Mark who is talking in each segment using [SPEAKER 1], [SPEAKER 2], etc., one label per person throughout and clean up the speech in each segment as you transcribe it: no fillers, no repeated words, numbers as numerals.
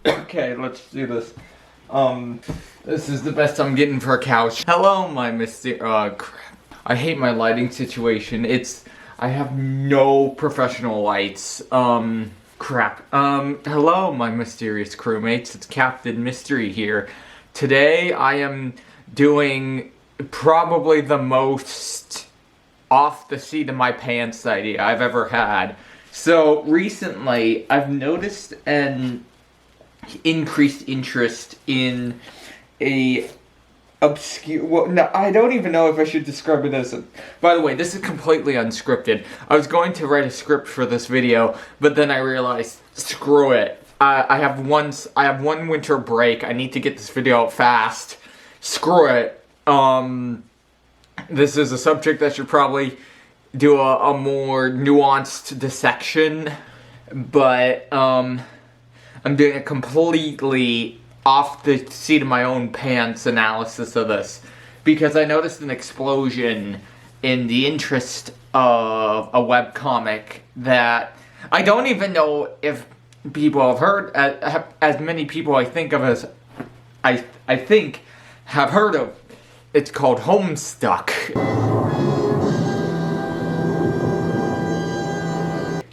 [SPEAKER 1] Okay, let's do this. This is the best I'm getting for a couch. Hello, my crap. I hate my lighting situation. I have no professional lights. Crap. Hello, my mysterious crewmates. It's Captain Mystery here. Today, I am doing probably the most off the seat of my pants idea I've ever had. So, recently, I've noticed an increased interest in a obscure, well, no, I don't even know if I should describe it as by the way, this is completely unscripted. I was going to write a script for this video, but then I realized, screw it. I have one winter break. I need to get this video out fast. Screw it. This is a subject that should probably do a more nuanced dissection, but, I'm doing a completely off the seat of my own pants analysis of this, because I noticed an explosion in the interest of a webcomic that I don't even know if people have heard, as many people I think of as, I think, have heard of. It's called Homestuck.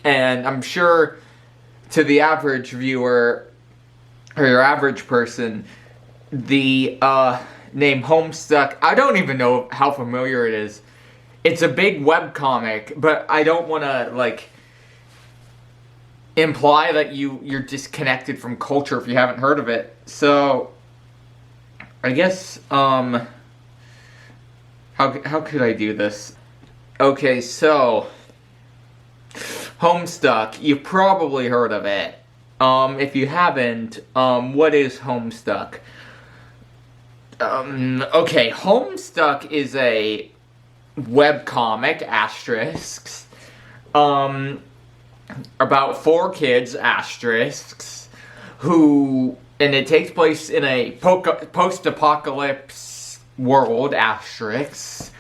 [SPEAKER 1] And I'm sure to the average viewer, or your average person, the name Homestuck, I don't even know how familiar it is. It's a big webcomic, but I don't want to, like, imply that you're disconnected from culture if you haven't heard of it. So, I guess, how could I do this? Okay, so Homestuck, you've probably heard of it. If you haven't, what is Homestuck? Okay, Homestuck is a webcomic, asterisks, about 4 kids, asterisks, and it takes place in a post-apocalypse world, asterisks,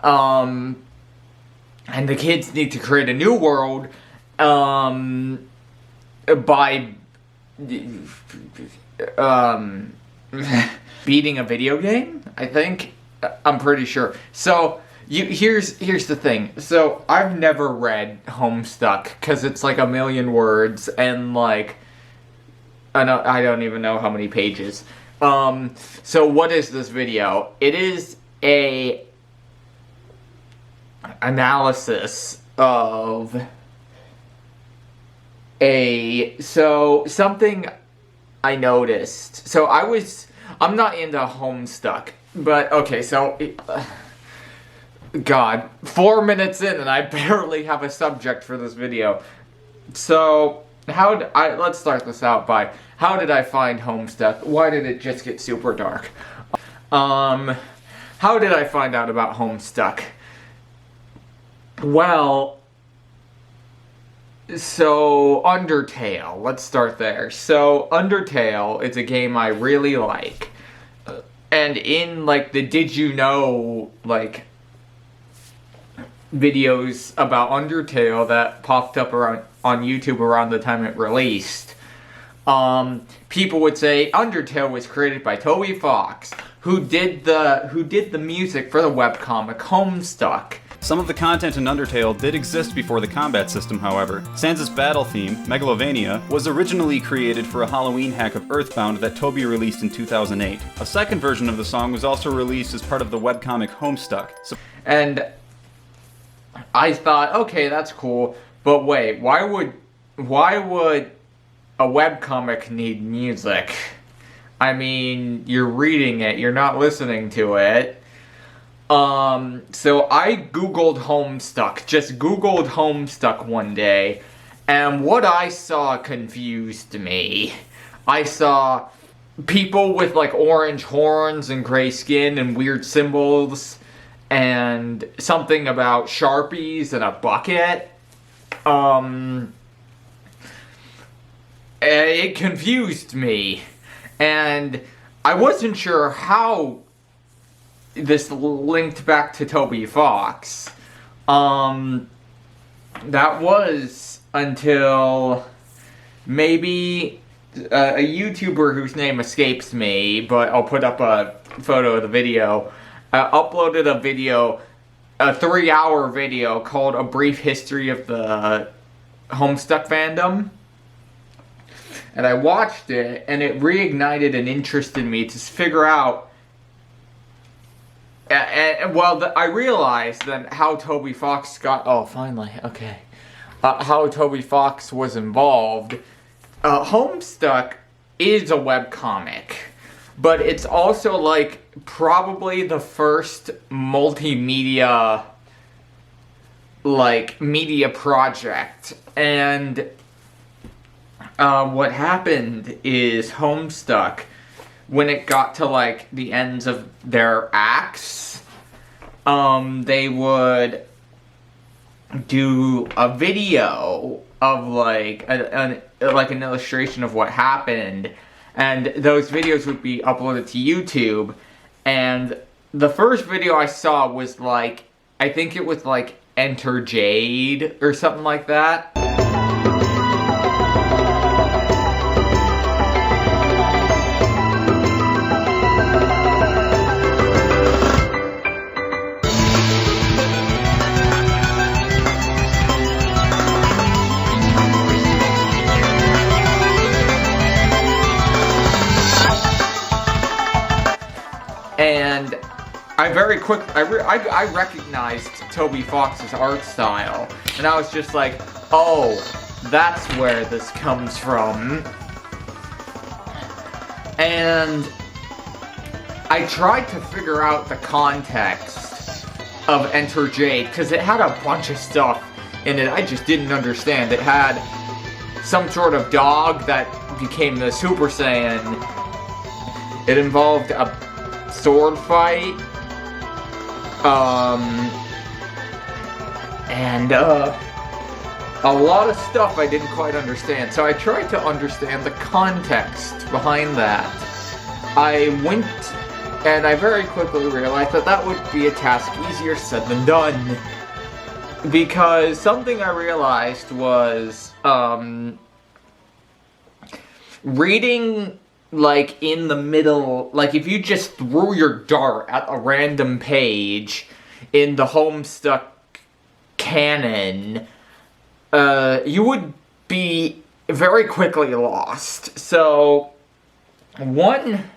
[SPEAKER 1] and the kids need to create a new world, by beating a video game, I think. I'm pretty sure. So here's the thing. So I've never read Homestuck because it's like 1,000,000 words and like I don't even know how many pages. So what is this video? It is a analysis of something I noticed. So I'm not into Homestuck, but okay, so, God, 4 minutes in and I barely have a subject for this video. So, let's start this out by, how did I find Homestuck? Why did it just get super dark? How did I find out about Homestuck? Well, so, Undertale, let's start there. So, Undertale is a game I really like. And in, like, the Did You Know, like, videos about Undertale that popped up on YouTube around the time it released, people would say Undertale was created by Toby Fox, who did the music for the webcomic Homestuck.
[SPEAKER 2] Some of the content in Undertale did exist before the combat system, however. Sans' battle theme, Megalovania, was originally created for a Halloween hack of Earthbound that Toby released in 2008. A second version of the song was also released as part of the webcomic Homestuck.
[SPEAKER 1] And I thought, okay, that's cool, but wait, why would a webcomic need music? I mean, you're reading it, you're not listening to it. So I googled Homestuck, just googled Homestuck one day, and what I saw confused me. I saw people with like orange horns and gray skin and weird symbols, and something about Sharpies and a bucket. It confused me, and I wasn't sure how this linked back to Toby Fox. That was until maybe a YouTuber whose name escapes me, but I'll put up a photo of the video, uploaded a video, a 3-hour video called A Brief History of the Homestuck fandom. And I watched it, and it reignited an interest in me to figure out, I realized that how Toby Fox got, how Toby Fox was involved. Homestuck is a webcomic, but it's also, like, probably the first multimedia, like, media project. And what happened is Homestuck, when it got to, like, the ends of their acts, they would do a video of, like, an illustration of what happened, and those videos would be uploaded to YouTube. And the first video I saw was, like, I think it was, like, Enter Jade or something like that. And I very quick, I recognized Toby Fox's art style, and I was just like, oh, that's where this comes from. And I tried to figure out the context of Enter Jade, because it had a bunch of stuff in it I just didn't understand. It had some sort of dog that became the Super Saiyan. It involved a sword fight, and a lot of stuff I didn't quite understand. So I tried to understand the context behind that. I went, and I very quickly realized that that would be a task easier said than done. Because something I realized was, reading, like, in the middle, like, if you just threw your dart at a random page in the Homestuck canon, you would be very quickly lost. So, one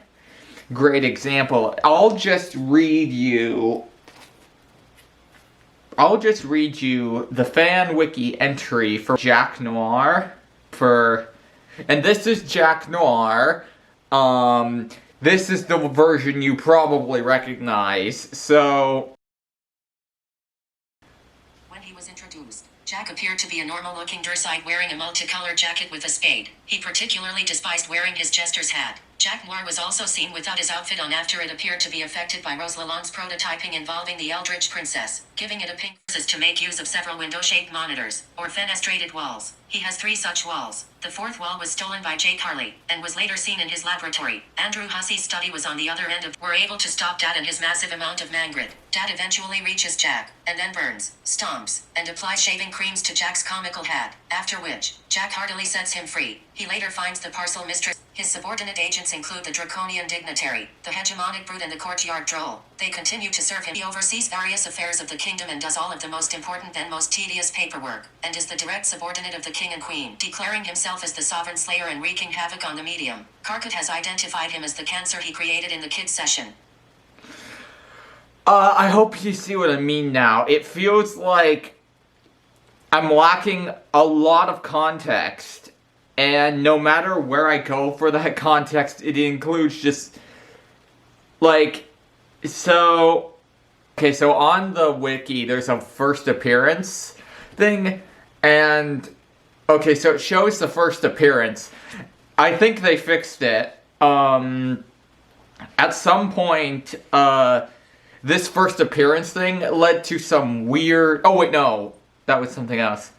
[SPEAKER 1] great example, I'll just read you the fan wiki entry for Jack Noir, and this is Jack Noir. This is the version you probably recognize, so...
[SPEAKER 3] When he was introduced, Jack appeared to be a normal-looking Durside wearing a multicolored jacket with a spade. He particularly despised wearing his jester's hat. Jack Noir was also seen without his outfit on after it appeared to be affected by Rose Lalonde's prototyping involving the Eldritch Princess, giving it a pink is to make use of several window-shaped monitors, or fenestrated walls. He has 3 such walls. The 4th wall was stolen by Jake Harley, and was later seen in his laboratory. Andrew Hussey's study was on the other end of... were able to stop Dad and his massive amount of mangrid. Dad eventually reaches Jack, and then burns, stomps, and applies shaving creams to Jack's comical hat, after which, Jack heartily sets him free. He later finds the parcel mistress. His subordinate agents include the draconian dignitary, the hegemonic brute, and the courtyard droll. They continue to serve him. He oversees various affairs of the kingdom and does all of the most important and most tedious paperwork, and is the direct subordinate of the king and queen, declaring himself as the sovereign slayer and wreaking havoc on the medium. Carcut has identified him as the cancer he created in the kids' session.
[SPEAKER 1] I hope you see what I mean now. It feels like I'm lacking a lot of context, and no matter where I go for that context, it includes just, like, so... Okay, so on the wiki, there's a first appearance thing, and... Okay, so it shows the first appearance. I think they fixed it. At some point, this first appearance thing led to some weird... Oh, wait, no. That was something else.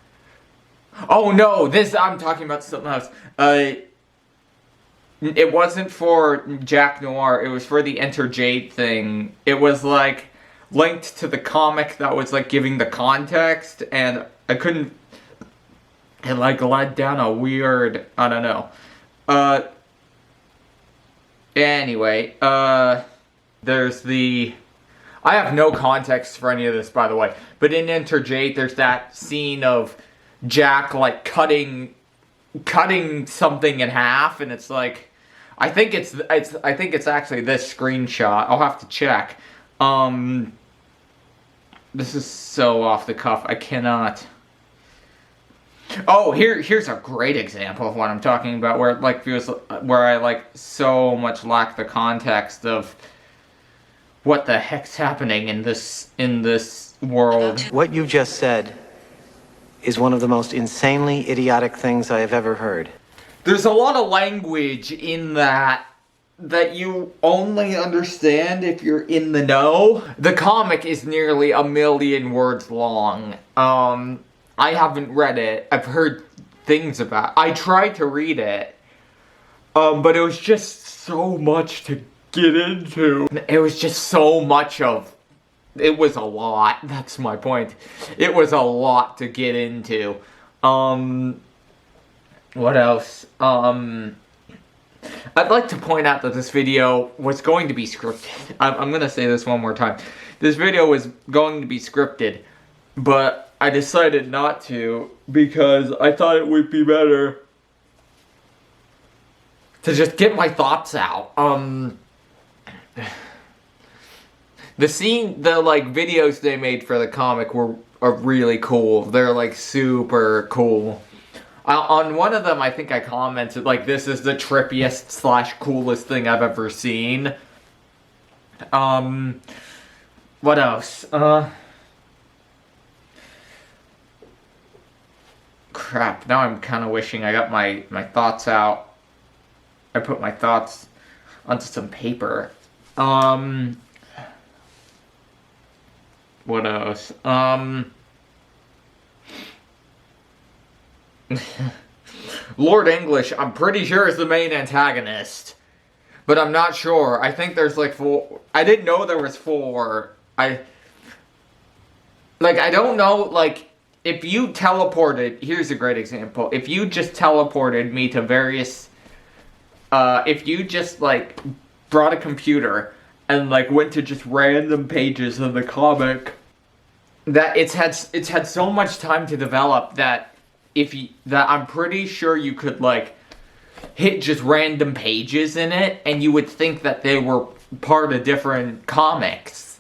[SPEAKER 1] Oh, no, I'm talking about something else. It wasn't for Jack Noir, it was for the Enter Jade thing. It was, like, linked to the comic that was, like, giving the context, and I couldn't it like led down a weird, I don't know. Anyway, there's the, I have no context for any of this, by the way, but in Enter Jade, there's that scene of Jack, like, cutting something in half, and it's like, I think it's actually this screenshot. I'll have to check. This is so off the cuff. I cannot. Oh, here's a great example of what I'm talking about, where it like feels where I like so much lack the context of what the heck's happening in this world.
[SPEAKER 4] What you just said is one of the most insanely idiotic things I have ever heard.
[SPEAKER 1] There's a lot of language in that you only understand if you're in the know. The comic is nearly 1,000,000 words long. I haven't read it. I've heard things about it. I tried to read it, but it was just so much to get into. It was just so much of... It was a lot. That's my point. It was a lot to get into. What else? I'd like to point out that this video was going to be scripted. I'm going to say this one more time. This video was going to be scripted, but I decided not to because I thought it would be better to just get my thoughts out. The videos they made for the comic are really cool. They're like super cool. On one of them, I think I commented, like, this is the trippiest / coolest thing I've ever seen. What else? Crap, now I'm kind of wishing I got my thoughts out. I put my thoughts onto some paper. What else? Lord English, I'm pretty sure is the main antagonist. But I'm not sure. I think there's like 4. I didn't know there was 4. I don't know, like, if you teleported... Here's a great example. If you just teleported me to various... if you just, like, brought a computer and, like, went to just random pages of the comic, that it's had so much time to develop that I'm pretty sure you could, like, hit just random pages in it, and you would think that they were part of different comics.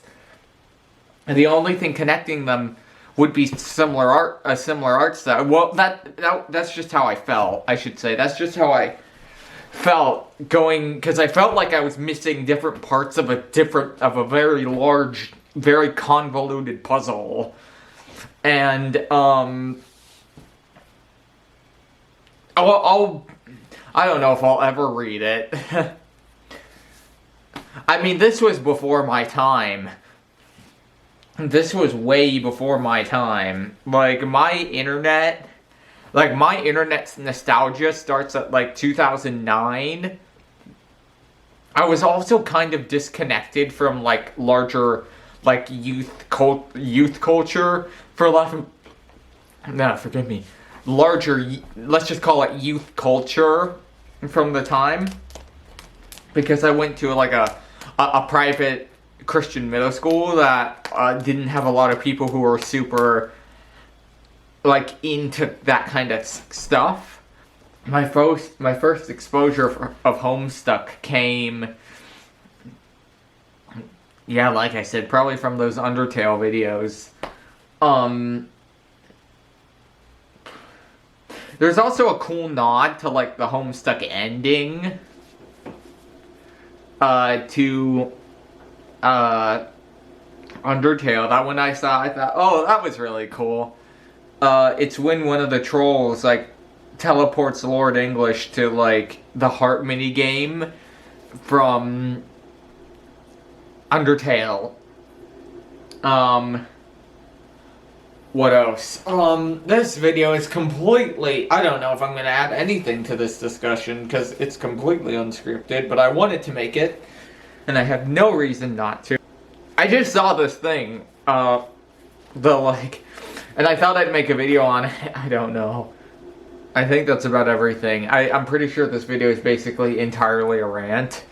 [SPEAKER 1] And the only thing connecting them would be a similar art style. Well, that's just how I felt, I should say. That's just how I felt going, because I felt like I was missing different parts of a very large, very convoluted puzzle. And, I don't know if I'll ever read it. I mean, this was before my time. This was way before my time. Like, my internet's nostalgia starts at, like, 2009. I was also kind of disconnected from, like, larger, like, youth culture, for lack of... No, forgive me. Larger, let's just call it youth culture from the time, because I went to like a private Christian middle school that didn't have a lot of people who were super like into that kind of stuff. My first exposure of Homestuck came, yeah, like I said, probably from those Undertale videos. There's also a cool nod to, like, the Homestuck ending, to, Undertale. That one I saw, I thought, oh, that was really cool. It's when one of the trolls, like, teleports Lord English to, like, the heart minigame from Undertale. What else? This video is completely... I don't know if I'm going to add anything to this discussion, because it's completely unscripted, but I wanted to make it, and I have no reason not to. I just saw this thing, and I thought I'd make a video on it. I don't know. I think that's about everything. I'm pretty sure this video is basically entirely a rant.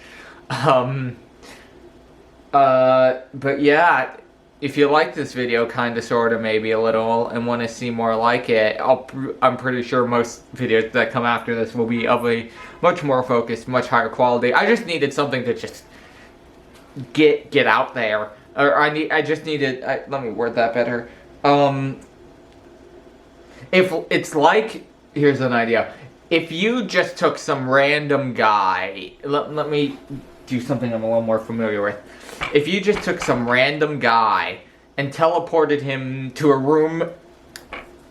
[SPEAKER 1] But yeah, if you like this video, kinda, sorta, maybe a little, and want to see more like it, I'm pretty sure most videos that come after this will be of a much more focused, much higher quality. I just needed something to just get out there. Or I just needed, let me word that better. If it's like, here's an idea. If you just took some random guy, let me do something I'm a little more familiar with. If you just took some random guy and teleported him to a room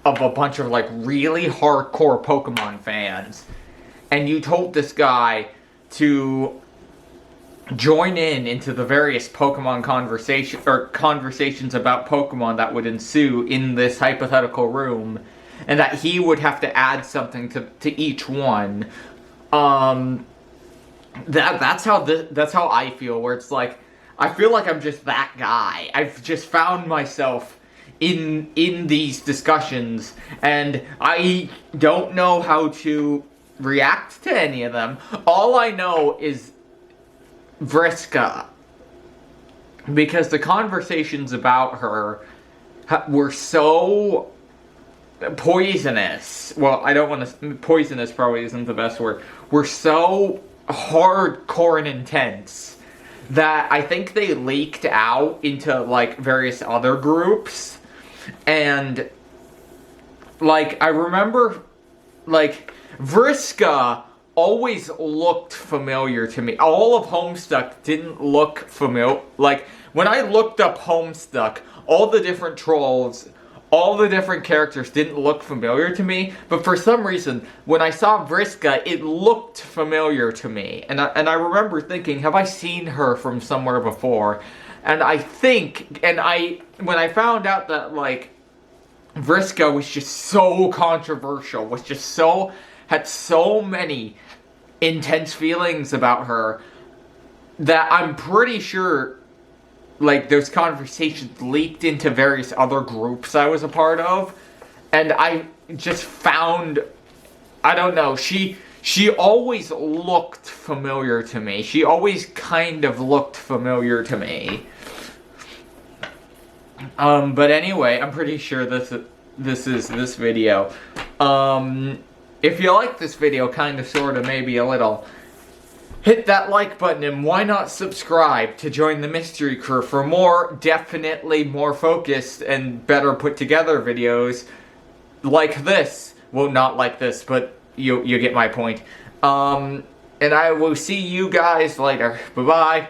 [SPEAKER 1] of a bunch of like really hardcore Pokemon fans, and you told this guy to join into the various Pokemon conversations about Pokemon that would ensue in this hypothetical room, and that he would have to add something to each one. That's how I feel. Where it's like, I feel like I'm just that guy. I've just found myself in these discussions, and I don't know how to react to any of them. All I know is Vriska, because the conversations about her were so poisonous. Well, I don't want to... Poisonous probably isn't the best word. Were so hardcore and intense that I think they leaked out into, like, various other groups. And, like, I remember, like, Vriska always looked familiar to me. All of Homestuck didn't look familiar. Like, when I looked up Homestuck, all the different trolls, all the different characters didn't look familiar to me, but for some reason, when I saw Vriska, it looked familiar to me. And I remember thinking, have I seen her from somewhere before? And I think, when I found out that, like, Vriska was just so controversial, had so many intense feelings about her, that I'm pretty sure, like, those conversations leaked into various other groups I was a part of, and I just found, I don't know, she always looked familiar to me. She always kind of looked familiar to me. But anyway, I'm pretty sure this is this video. If you like this video, kind of, sort of, maybe a little, hit that like button, and why not subscribe to join the mystery crew for more, definitely more focused and better put together videos like this. Well, not like this, but you get my point. And I will see you guys later. Bye-bye.